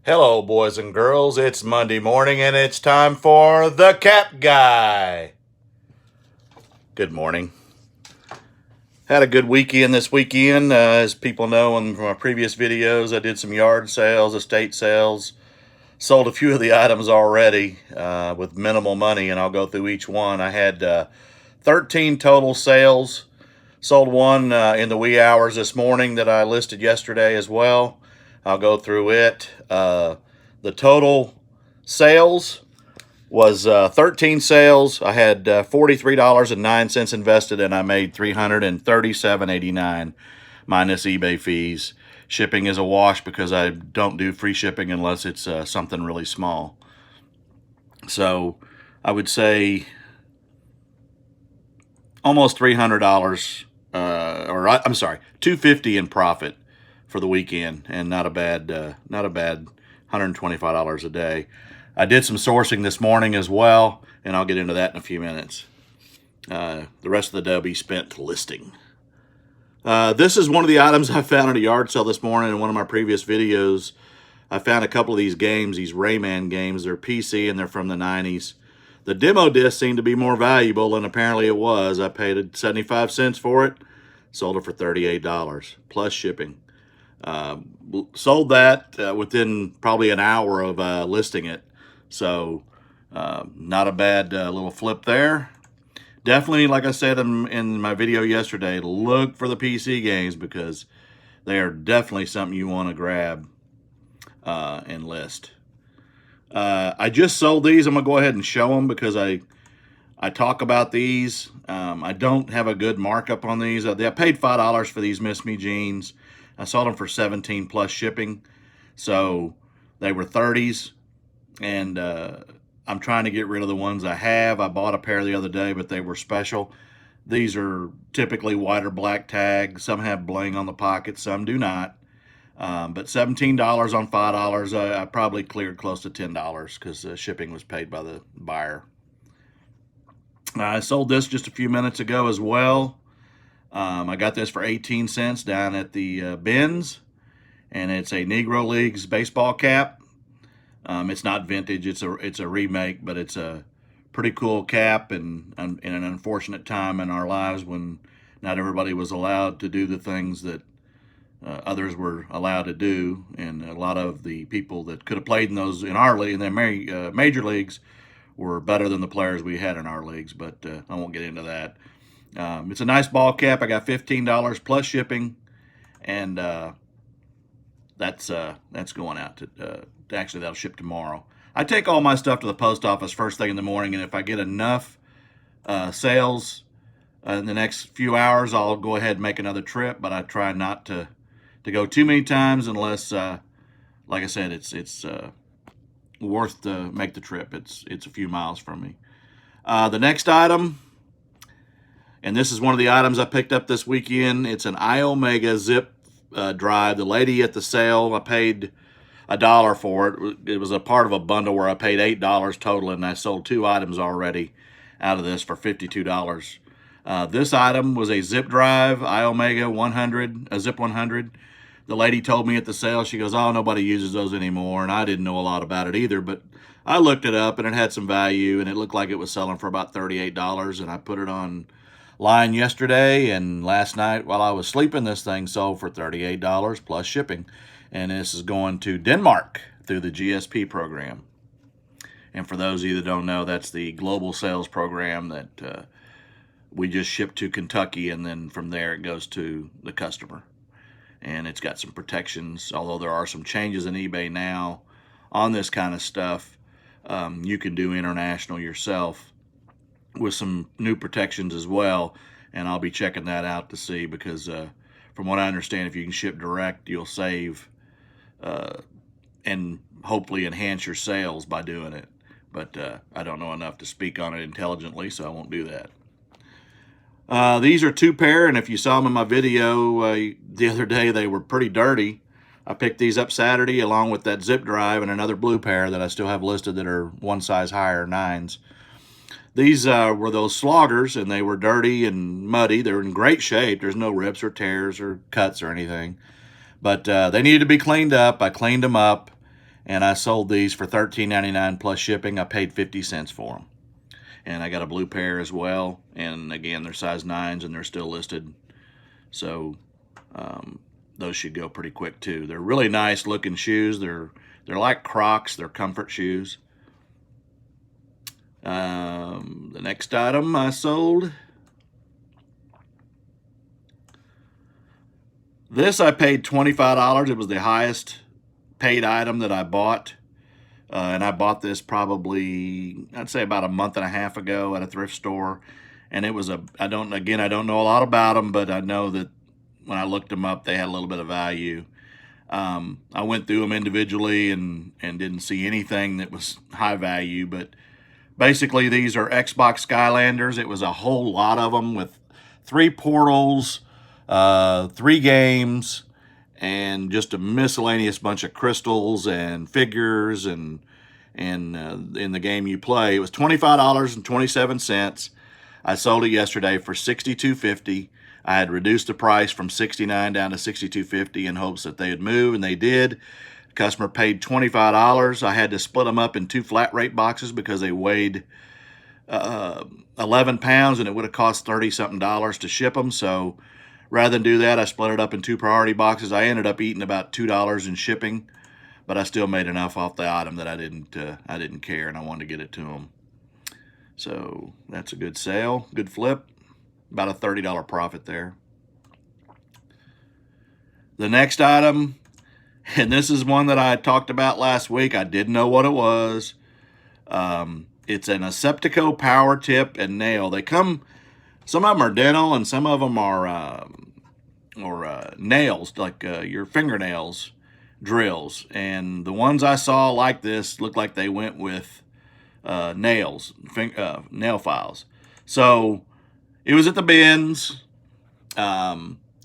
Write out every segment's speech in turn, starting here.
Hello, boys and girls. It's Monday morning and it's time for the Cap Guy. Good morning. Had a good weekend this weekend. As people know from my previous videos, I did some yard sales, estate sales, sold a few of the items already with minimal money, and I'll go through each one. I had 13 total sales. Sold one in the wee hours this morning that I listed yesterday as well. I'll go through it. The total sales was 13 sales. I had $43.09 invested, and I made $337.89 minus eBay fees. Shipping is a wash because I don't do free shipping unless it's something really small. So I would say almost $300, I'm sorry, $250 in profit for the weekend, and not a bad $125 a day. I did some sourcing this morning as well, and I'll get into that in a few minutes. The rest of the day will be spent listing. This is one of the items I found at a yard sale this morning in one of my previous videos. I found a couple of these games, these Rayman games. They're PC and they're from the 90s. The demo disc seemed to be more valuable, and apparently it was. I paid 75 cents for it, sold it for $38 plus shipping. Sold that within probably an hour of listing it. So not a bad little flip there. Definitely, like I said in my video yesterday, look for the PC games because they are definitely something you want to grab and list. I just sold these. I'm going to go ahead and show them because I talk about these. I don't have a good markup on these. I paid $5 for these Miss Me jeans. I sold them for 17 plus shipping. So they were 30s. And I'm trying to get rid of the ones I have. I bought a pair the other day, but they were special. These are typically white or black tag. Some have bling on the pocket, some do not. But $17 on $5, I probably cleared close to $10 because shipping was paid by the buyer. I sold this just a few minutes ago as well. I got this for 18 cents down at the bins, and it's a Negro Leagues baseball cap. It's not vintage; it's a remake, but it's a pretty cool cap, and in an unfortunate time in our lives when not everybody was allowed to do the things that others were allowed to do, and a lot of the people that could have played in those in our league, in their major leagues, were better than the players we had in our leagues. But I won't get into that. It's a nice ball cap. I got $15 plus shipping, and that's going out to actually that'll ship tomorrow. I take all my stuff to the post office first thing in the morning, and if I get enough sales in the next few hours, I'll go ahead and make another trip. But I try not to go too many times unless, like I said, it's worth to make the trip. It's a few miles from me. The next item. And this is one of the items I picked up this weekend. It's an iOmega zip drive. The lady at the sale, I paid $1 for it. It was a part of a bundle where I paid $8 total, and I sold 2 items already out of this for $52. This item was a zip drive, iOmega 100, a zip 100. The lady told me at the sale, she goes, "Oh, nobody uses those anymore," and I didn't know a lot about it either, but I looked it up, and it had some value, and it looked like it was selling for about $38, and I put it on line yesterday, and last night while I was sleeping, this thing sold for $38 plus shipping, and this is going to Denmark through the GSP program. And for those of you that don't know, that's the global sales program that we just ship to Kentucky, and then from there it goes to the customer. And it's got some protections, although there are some changes in eBay now on this kind of stuff. You can do international yourself with some new protections as well, and I'll be checking that out to see, because from what I understand, if you can ship direct, you'll save and hopefully enhance your sales by doing it. But I don't know enough to speak on it intelligently, so I won't do that. These are 2 pair, and if you saw them in my video the other day, they were pretty dirty. I picked these up Saturday along with that zip drive and another blue pair that I still have listed that are one size higher, 9s. These were those sloggers, and they were dirty and muddy. They're in great shape. There's no rips or tears or cuts or anything. But they needed to be cleaned up. I cleaned them up, and I sold these for $13.99 plus shipping. I paid 50 cents for them. And I got a blue pair as well. And again, they're size 9s and they're still listed. So those should go pretty quick too. They're really nice looking shoes. They're like Crocs. They're comfort shoes. The next item I sold. This I paid $25. It was the highest paid item that I bought. And I bought this probably, I'd say about a month and a half ago at a thrift store. And it was I don't know a lot about them, but I know that when I looked them up, they had a little bit of value. I went through them individually and didn't see anything that was high value, but basically these are Xbox Skylanders. It was a whole lot of them with 3 portals, 3 games, and just a miscellaneous bunch of crystals and figures and in the game you play. It was $25.27. I sold it yesterday for $62.50. I had reduced the price from $69 down to $62.50 in hopes that they would move, and they did. The customer paid $25. I had to split them up in 2 flat rate boxes because they weighed 11 pounds, and it would have cost $30-something to ship them. So rather than do that, I split it up in 2 priority boxes. I ended up eating about $2 in shipping, but I still made enough off the item that I didn't care, and I wanted to get it to them. So that's a good sale, good flip, about a $30 profit there. The next item, and this is one that I talked about last week. I didn't know what it was. It's an Aseptico power tip and nail. They come, some of them are dental and some of them are nails, like your fingernails drills. And the ones I saw like this looked like they went with nail files. So it was at the bins.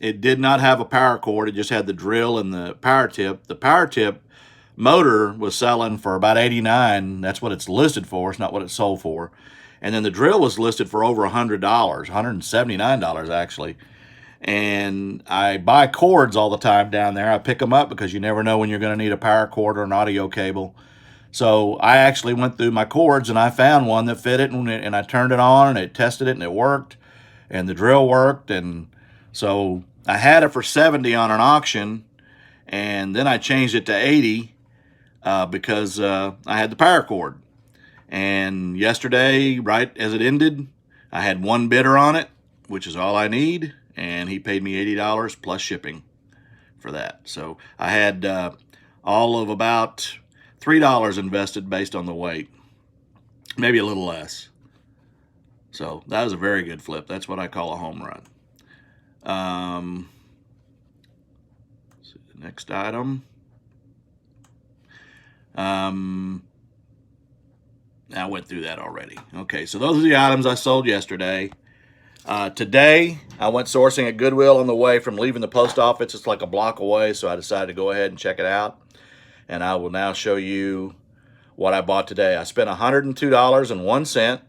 It did not have a power cord. It just had the drill and the power tip. The power tip motor was selling for about $89. That's what it's listed for. It's not what it's sold for. And then the drill was listed for over $100, $179 actually. And I buy cords all the time down there. I pick them up because you never know when you're going to need a power cord or an audio cable. So I actually went through my cords and I found one that fit it, and I turned it on and it tested it and it worked, and the drill worked. And so I had it for $70 on an auction, and then I changed it to $80 because I had the power cord. And yesterday, right as it ended, I had one bidder on it, which is all I need, and he paid me $80 plus shipping for that. So I had all of about $3 invested based on the weight, maybe a little less. So that was a very good flip. That's what I call a home run. Next item. I went through that already. Okay, so those are the items I sold yesterday. Today, I went sourcing at Goodwill on the way from leaving the post office. It's like a block away, so I decided to go ahead and check it out. And I will now show you what I bought today. I spent $102.01,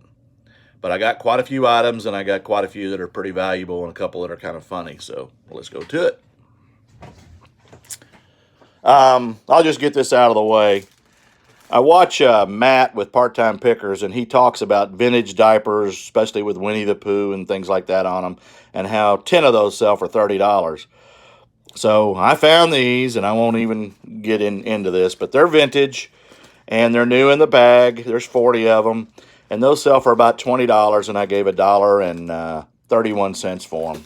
but I got quite a few items, and I got quite a few that are pretty valuable and a couple that are kind of funny. So let's go to it. I'll just get this out of the way. I watch Matt with Part-Time Pickers, and he talks about vintage diapers, especially with Winnie the Pooh and things like that on them, and how 10 of those sell for $30. So I found these, and I won't even get into this, but they're vintage, and they're new in the bag. There's 40 of them, and those sell for about $20, and I gave $1.31 for them.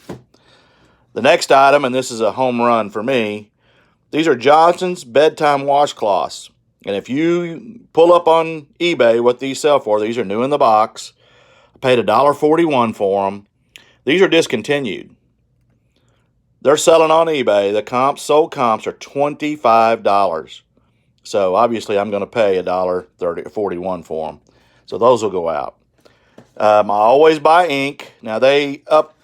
The next item, and this is a home run for me, these are Johnson's bedtime washcloths. And if you pull up on eBay what these sell for, these are new in the box. I paid $1.41 for them. These are discontinued. They're selling on eBay. The sold comps are $25. So obviously I'm going to pay $1.41 for them. So those will go out. I always buy ink. Now they up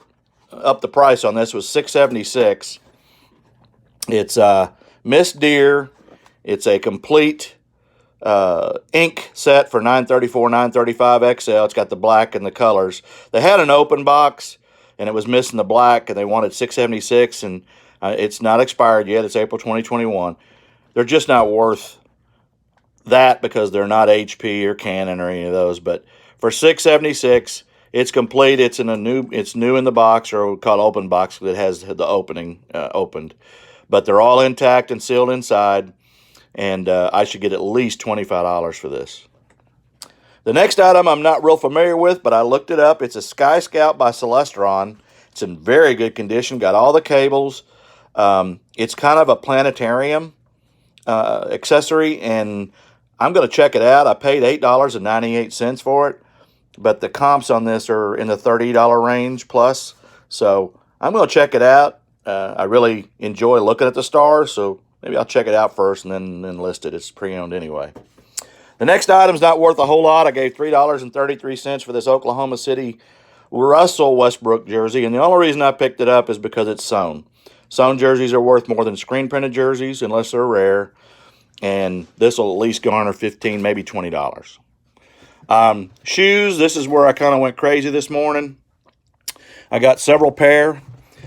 the price on this was $6.76. It's Miss Deer. It's a complete ink set for $9.34, $9.35 XL. It's got the black and the colors. They had an open box, and it was missing the black, and they wanted $6.76, and it's not expired yet. It's April 2021. They're just not worth that because they're not HP or Canon or any of those. But for $6.76, it's complete. It's new in the box, or we call it open box because it has the opening opened. But they're all intact and sealed inside, and I should get at least $25 for this. The next item I'm not real familiar with, but I looked it up. It's a Sky Scout by Celestron. It's in very good condition. Got all the cables. It's kind of a planetarium accessory, and I'm going to check it out. I paid $8.98 for it, but the comps on this are in the $30 range plus. So I'm going to check it out. I really enjoy looking at the stars, so maybe I'll check it out first and then list it. It's pre-owned anyway. The next item's not worth a whole lot. I gave $3.33 for this Oklahoma City Russell Westbrook jersey, and the only reason I picked it up is because it's sewn. Sewn jerseys are worth more than screen printed jerseys unless they're rare, and this will at least garner $15, maybe $20. Shoes, this is where I kind of went crazy this morning. I got several pair.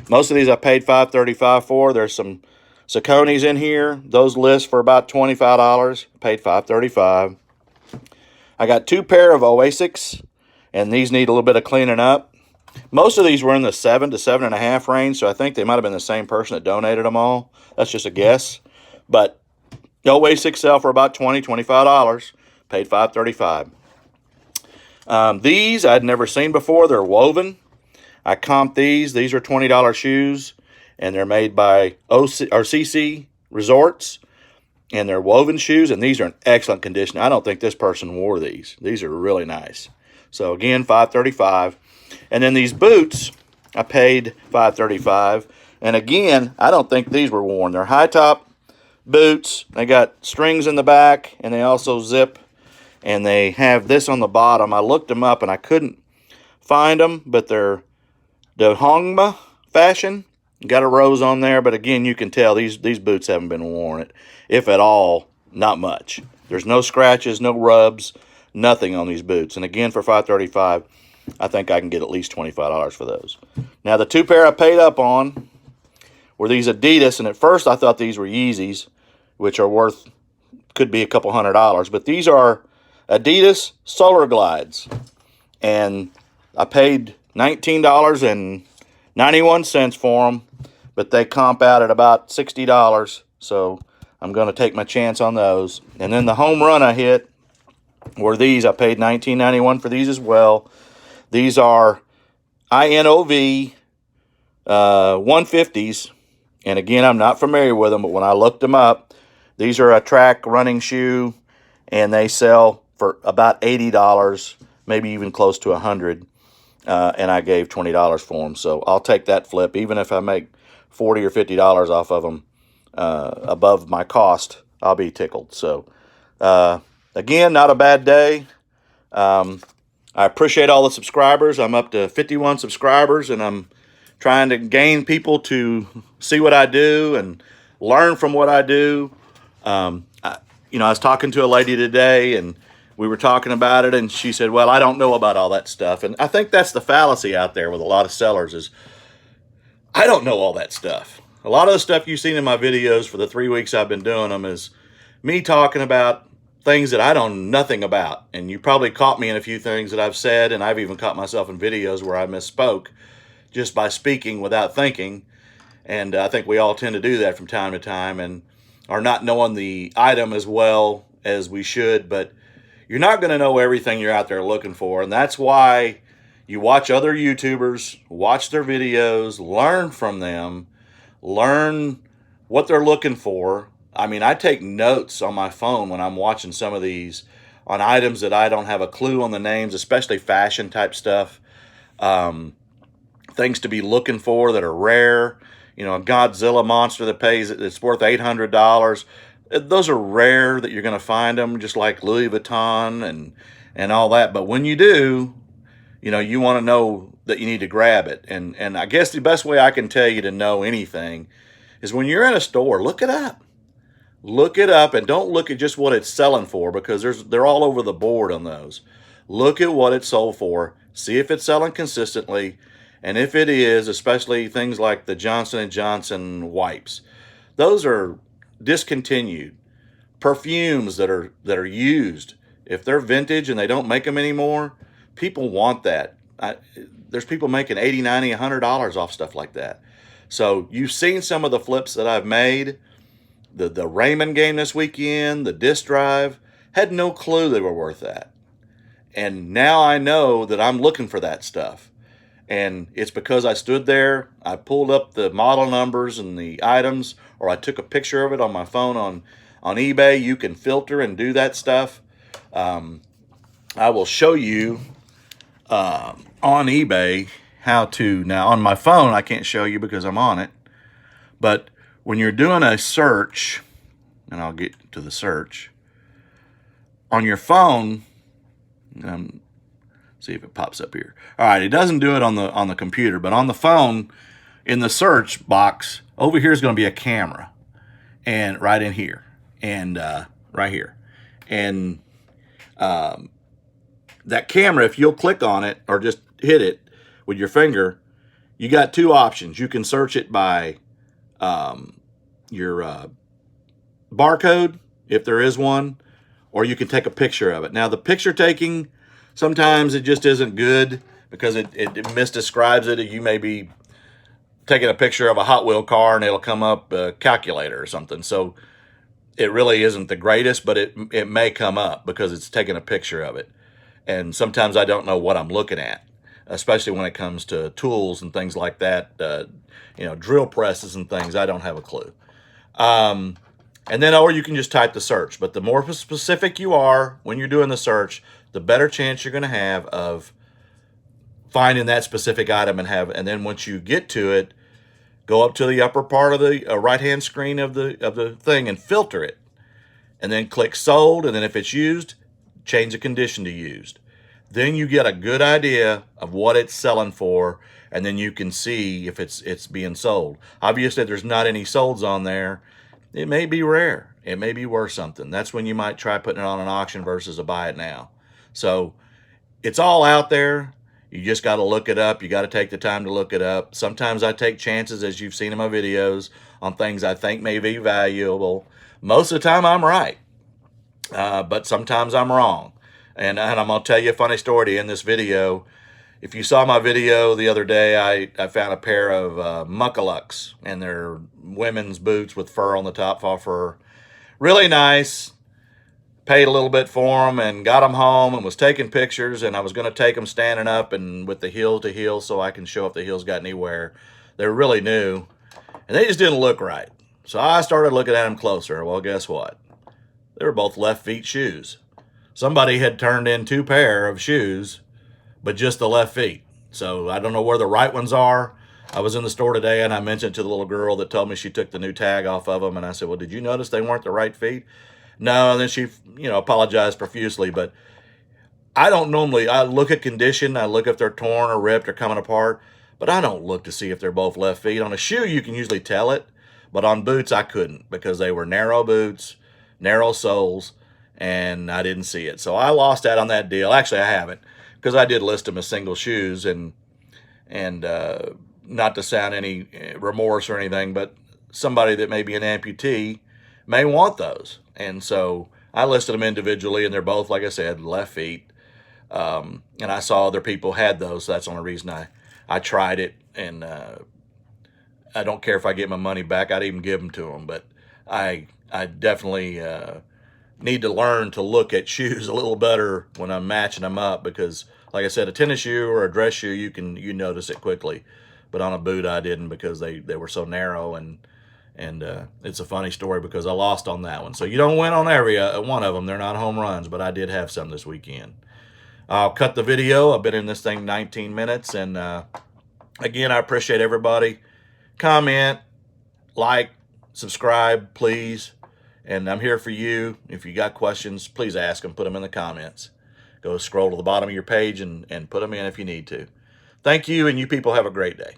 Most of these I paid $5.35 for. There's some Sauconys in here. Those list for about $25. Paid $5.35. I got 2 pair of Oasics, and these need a little bit of cleaning up. Most of these were in the 7 to 7.5 range, so I think they might have been the same person that donated them all. That's just a guess. But Oasics sell for about $20, $25. Paid $5.35. These I'd never seen before. They're woven. I comped these. These are $20 shoes, and they're made by CC Resorts, and they're woven shoes, and these are in excellent condition. I don't think this person wore these. These are really nice. So again, $5.35. And then these boots, I paid $5.35. And again, I don't think these were worn. They're high top boots. They got strings in the back, and they also zip, and they have this on the bottom. I looked them up and I couldn't find them, but they're the Hongma fashion. Got a rose on there, but again, you can tell these boots haven't been worn, if at all, not much. There's no scratches, no rubs, nothing on these boots. And again, for $5.35, I think I can get at least $25 for those. Now, the 2 pair I paid up on were these Adidas, and at first I thought these were Yeezys, which are worth, could be a couple $100, but these are Adidas Solar Glides, and I paid $19.91 for them, but they comp out at about $60, so I'm going to take my chance on those. And then the home run I hit were these. I paid $19.91 for these as well. These are INOV 150s, and again, I'm not familiar with them, but when I looked them up, these are a track running shoe, and they sell for about $80, maybe even close to $100. And I gave $20 for them, so I'll take that flip. Even if I make $40 or $50 off of them above my cost, I'll be tickled. So, again, not a bad day. I appreciate all the subscribers. I'm up to 51 subscribers, and I'm trying to gain people to see what I do and learn from what I do. I was talking to a lady today, and we were talking about it, and she said, well, I don't know about all that stuff. And I think that's the fallacy out there with a lot of sellers is, I don't know all that stuff. A lot of the stuff you've seen in my videos for the 3 weeks I've been doing them is me talking about things that I know nothing about. And you probably caught me in a few things that I've said, and I've even caught myself in videos where I misspoke just by speaking without thinking. And I think we all tend to do that from time to time and are not knowing the item as well as we should, but you're not going to know everything you're out there looking for, and that's why you watch other YouTubers, watch their videos, learn from them, learn what they're looking for. I mean, I take notes on my phone when I'm watching some of these on items that I don't have a clue on the names, especially fashion type stuff, things to be looking for that are rare. A Godzilla monster that's worth $800. Those are rare that you're going to find them, just like Louis Vuitton and all that. But when you do, you want to know that you need to grab it. And I guess the best way I can tell you to know anything is when you're in a store, look it up. Look it up, and don't look at just what it's selling for, because they're all over the board on those. Look at what it's sold for. See if it's selling consistently. And if it is, especially things like the Johnson & Johnson wipes, those are discontinued. perfumes that are used. If they're vintage and they don't make them anymore, people want that. There's people making $80, $90, $100 off stuff like that. So you've seen some of the flips that I've made. The Raymond game this weekend, the disc drive, had no clue they were worth that. And now I know that I'm looking for that stuff. And it's because I stood there, I pulled up the model numbers and the items, or I took a picture of it on my phone on eBay. You can filter and do that stuff. I will show you on eBay how to. Now on my phone I can't show you because I'm on it, but when you're doing a search, and I'll get to the search on your phone, see if it pops up here. All right, it doesn't do it on the computer, but on the phone, in the search box over here is going to be a camera, and right in here, and right here, and that camera, if you'll click on it or just hit it with your finger, you got two options. You can search it by your barcode, if there is one, or you can take a picture of it. Now, the picture taking, sometimes it just isn't good because it misdescribes it. You may be taking a picture of a Hot Wheel car and it'll come up a calculator or something. So it really isn't the greatest, but it may come up because it's taking a picture of it. And sometimes I don't know what I'm looking at, especially when it comes to tools and things like that, drill presses and things. I don't have a clue. And then, or you can just type the search. But the more specific you are when you're doing the search, the better chance you're going to have of finding that specific item. And then once you get to it, go up to the upper part of the right-hand screen of the thing and filter it. And then click sold. And then if it's used, change the condition to used. Then you get a good idea of what it's selling for, and then you can see if it's being sold. Obviously, if there's not any solds on there, it may be rare. It may be worth something. That's when you might try putting it on an auction versus a buy it now. So it's all out there. You just got to look it up. You got to take the time to look it up. Sometimes I take chances, as you've seen in my videos, on things I think may be valuable. Most of the time I'm right. But sometimes I'm wrong. And I'm going to tell you a funny story to end this video. If you saw my video the other day, I found a pair of Muckalucks, and they're women's boots with fur on the top, faux fur. Really nice. Paid a little bit for them and got them home and was taking pictures, and I was going to take them standing up and with the heel to heel so I can show if the heels got any wear. They're really new, and they just didn't look right. So I started looking at them closer. Well, guess what? They were both left feet shoes. Somebody had turned in two pair of shoes, but just the left feet. So I don't know where the right ones are. I was in the store today and I mentioned to the little girl that told me she took the new tag off of them. And I said, well, did you notice they weren't the right feet? No. And then she, apologized profusely. But I don't normally, I look at condition. I look if they're torn or ripped or coming apart. But I don't look to see if they're both left feet. On a shoe, you can usually tell it. But on boots, I couldn't because they were narrow boots, narrow soles, and I didn't see it. So I lost out on that deal. Actually, I haven't, because I did list them as single shoes, and not to sound any remorse or anything, but somebody that may be an amputee may want those. And so I listed them individually, and they're both, like I said, left feet. And I saw other people had those, so that's the only reason I tried it. And I don't care if I get my money back. I'd even give them to them. But I definitely need to learn to look at shoes a little better when I'm matching them up, because like I said, a tennis shoe or a dress shoe, you notice it quickly, but on a boot I didn't, because they were so narrow. And it's a funny story because I lost on that one. So you don't win on every one of them. They're not home runs, but I did have some this weekend. I'll cut the video. I've been in this thing 19 minutes, and again, I appreciate everybody. Comment, like, subscribe, please. And I'm here for you. If you got questions, please ask them. Put them in the comments. Go scroll to the bottom of your page and put them in if you need to. Thank you, and you people have a great day.